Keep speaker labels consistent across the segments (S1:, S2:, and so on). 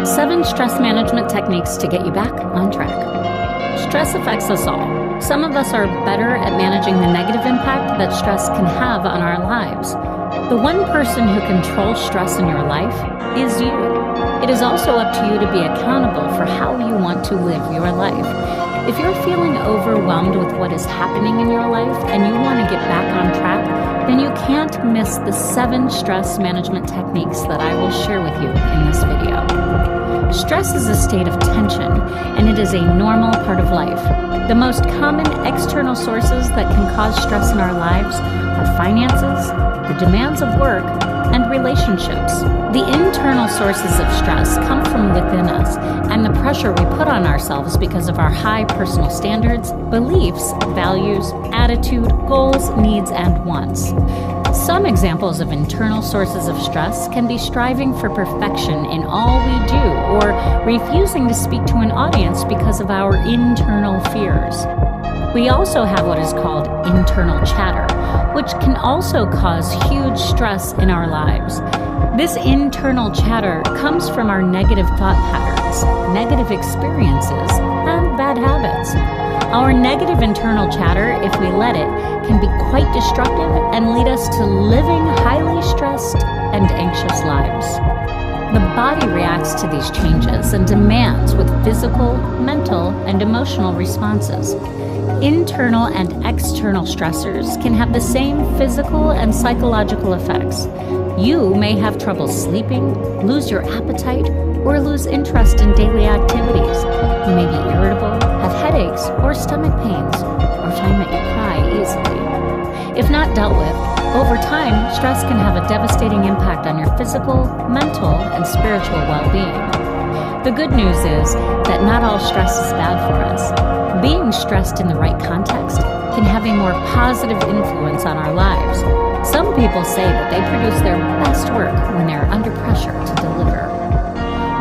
S1: 7 stress management techniques to get you back on track. Stress affects us all. Some of us are better at managing the negative impact that stress can have on our lives. The one person who controls stress in your life is you. It is also up to you to be accountable for how you want to live your life. If you're feeling overwhelmed with what is happening in your life and you want to get back on track, then you can't miss the 7 stress management techniques that I will share with you in this video. Stress is a state of tension, and it is a normal part of life. The most common external sources that can cause stress in our lives are finances, the demands of work, and relationships. The internal sources of stress come from within us and the pressure we put on ourselves because of our high personal standards, beliefs, values, attitude, goals, needs, and wants. Some examples of internal sources of stress can be striving for perfection in all we do or refusing to speak to an audience because of our internal fears. We also have what is called internal chatter, which can also cause huge stress in our lives. This internal chatter comes from our negative thought patterns, negative experiences, and bad habits. Our negative internal chatter, if we let it, can be quite destructive and lead us to living highly stressed and anxious lives. The body reacts to these changes and demands with physical, mental, and emotional responses. Internal and external stressors can have the same physical and psychological effects. You may have trouble sleeping, lose your appetite, or lose interest in daily activities. You may be irritable, have headaches or stomach pains, or find that you cry easily. If not dealt with, over time, stress can have a devastating impact on your physical, mental, and spiritual well-being. The good news is that not all stress is bad for us. Being stressed in the right context can have a more positive influence on our lives. Some people say that they produce their best work when they're under pressure to deliver.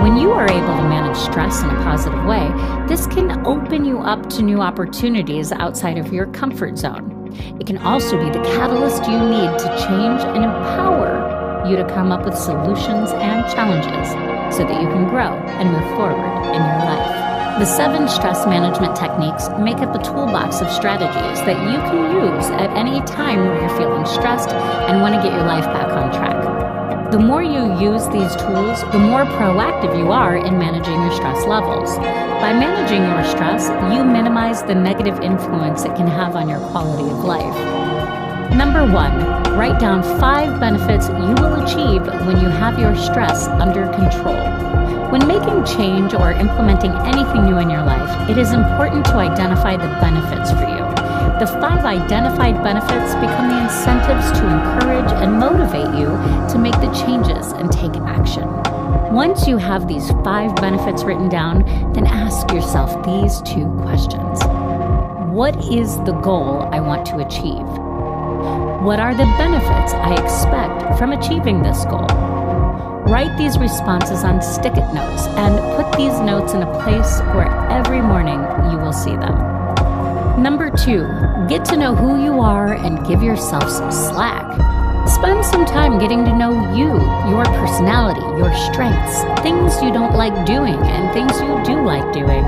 S1: When you are able to manage stress in a positive way, this can open you up to new opportunities outside of your comfort zone. It can also be the catalyst you need to change and empower you to come up with solutions and challenges so that you can grow and move forward in your life. The 7 stress management techniques make up a toolbox of strategies that you can use at any time where you're feeling stressed and want to get your life back on track. The more you use these tools, the more proactive you are in managing your stress levels. By managing your stress, you minimize the negative influence it can have on your quality of life. Number 1, write down 5 benefits you will achieve when you have your stress under control. When making change or implementing anything new in your life, it is important to identify the benefits for you. The 5 identified benefits become the incentives to encourage and motivate you to make the changes and take action. Once you have these 5 benefits written down, then ask yourself these 2 questions. What is the goal I want to achieve? What are the benefits I expect from achieving this goal? Write these responses on stick-it notes and put these notes in a place where every morning you will see them. Number 2, get to know who you are and give yourself some slack. Spend some time getting to know you, your personality, your strengths, things you don't like doing, and things you do like doing.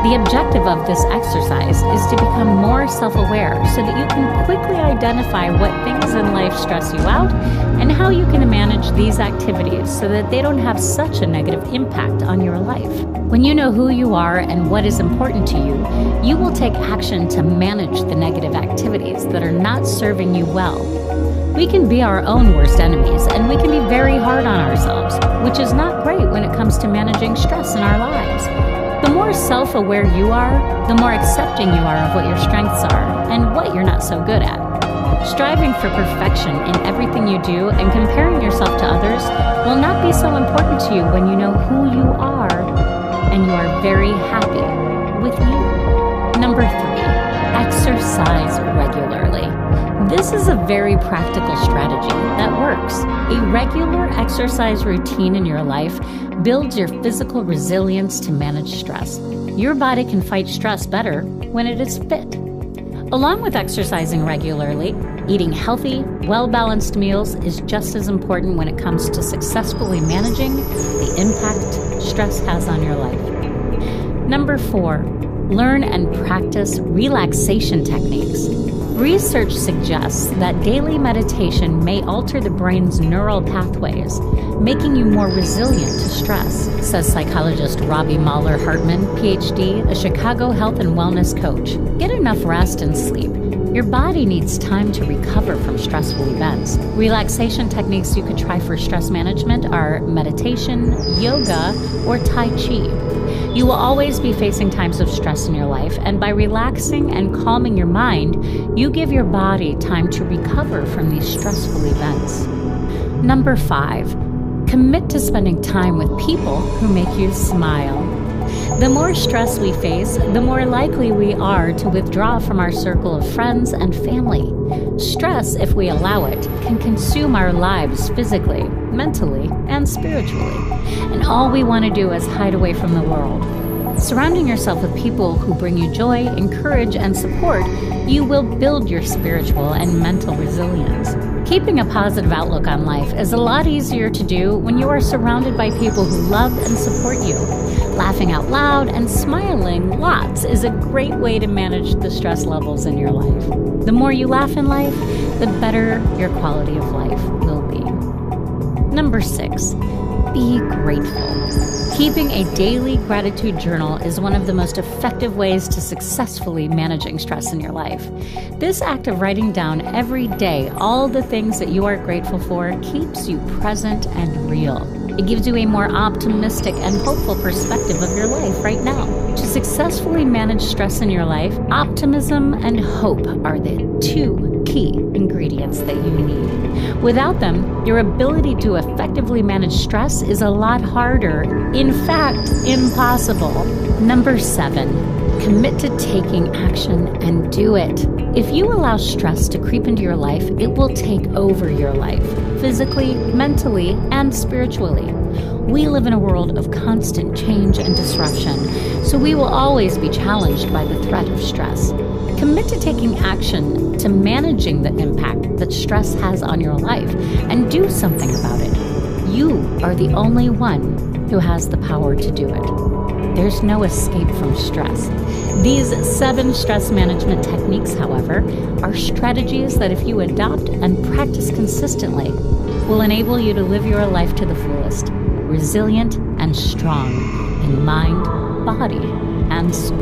S1: The objective of this exercise is to become more self-aware so that you can quickly identify what things in life stress you out and how you can manage these activities so that they don't have such a negative impact on your life. When you know who you are and what is important to you, you will take action to manage the negative activities that are not serving you well. We can be our own worst enemies, and we can be very hard on ourselves, which is not great when it comes to managing stress in our lives. The more self-aware you are, the more accepting you are of what your strengths are and what you're not so good at. Striving for perfection in everything you do and comparing yourself to others will not be so important to you when you know who you are and you are very happy with you. Number 3, exercise regularly. This is a very practical strategy that works. A regular exercise routine in your life builds your physical resilience to manage stress. Your body can fight stress better when it is fit. Along with exercising regularly, eating healthy, well-balanced meals is just as important when it comes to successfully managing the impact stress has on your life. Number 4, learn and practice relaxation techniques. Research suggests that daily meditation may alter the brain's neural pathways, making you more resilient to stress, says psychologist Robbie Mahler-Hartman, PhD, a Chicago health and wellness coach. Get enough rest and sleep. Your body needs time to recover from stressful events. Relaxation techniques you could try for stress management are meditation, yoga, or Tai Chi. You will always be facing times of stress in your life, and by relaxing and calming your mind, you give your body time to recover from these stressful events. Number 5, commit to spending time with people who make you smile. The more stress we face, the more likely we are to withdraw from our circle of friends and family. Stress, if we allow it, can consume our lives physically, mentally, and spiritually. And all we want to do is hide away from the world. Surrounding yourself with people who bring you joy, encourage, and support, you will build your spiritual and mental resilience. Keeping a positive outlook on life is a lot easier to do when you are surrounded by people who love and support you. Laughing out loud and smiling lots is a great way to manage the stress levels in your life. The more you laugh in life, the better your quality of life will be. Number 6, be grateful. Keeping a daily gratitude journal is one of the most effective ways to successfully managing stress in your life. This act of writing down every day all the things that you are grateful for keeps you present and real. It gives you a more optimistic and hopeful perspective of your life right now. To successfully manage stress in your life, optimism and hope are the 2 key ingredients that you need. Without them, your ability to effectively manage stress is a lot harder, in fact, impossible. Number 7, commit to taking action and do it. If you allow stress to creep into your life, it will take over your life, physically, mentally, and spiritually. We live in a world of constant change and disruption, so we will always be challenged by the threat of stress. Commit to taking action to managing the impact that stress has on your life and do something about it. You are the only one who has the power to do it. There's no escape from stress. These 7 stress management techniques, however, are strategies that if you adopt and practice consistently, will enable you to live your life to the fullest, resilient and strong in mind, body, and soul.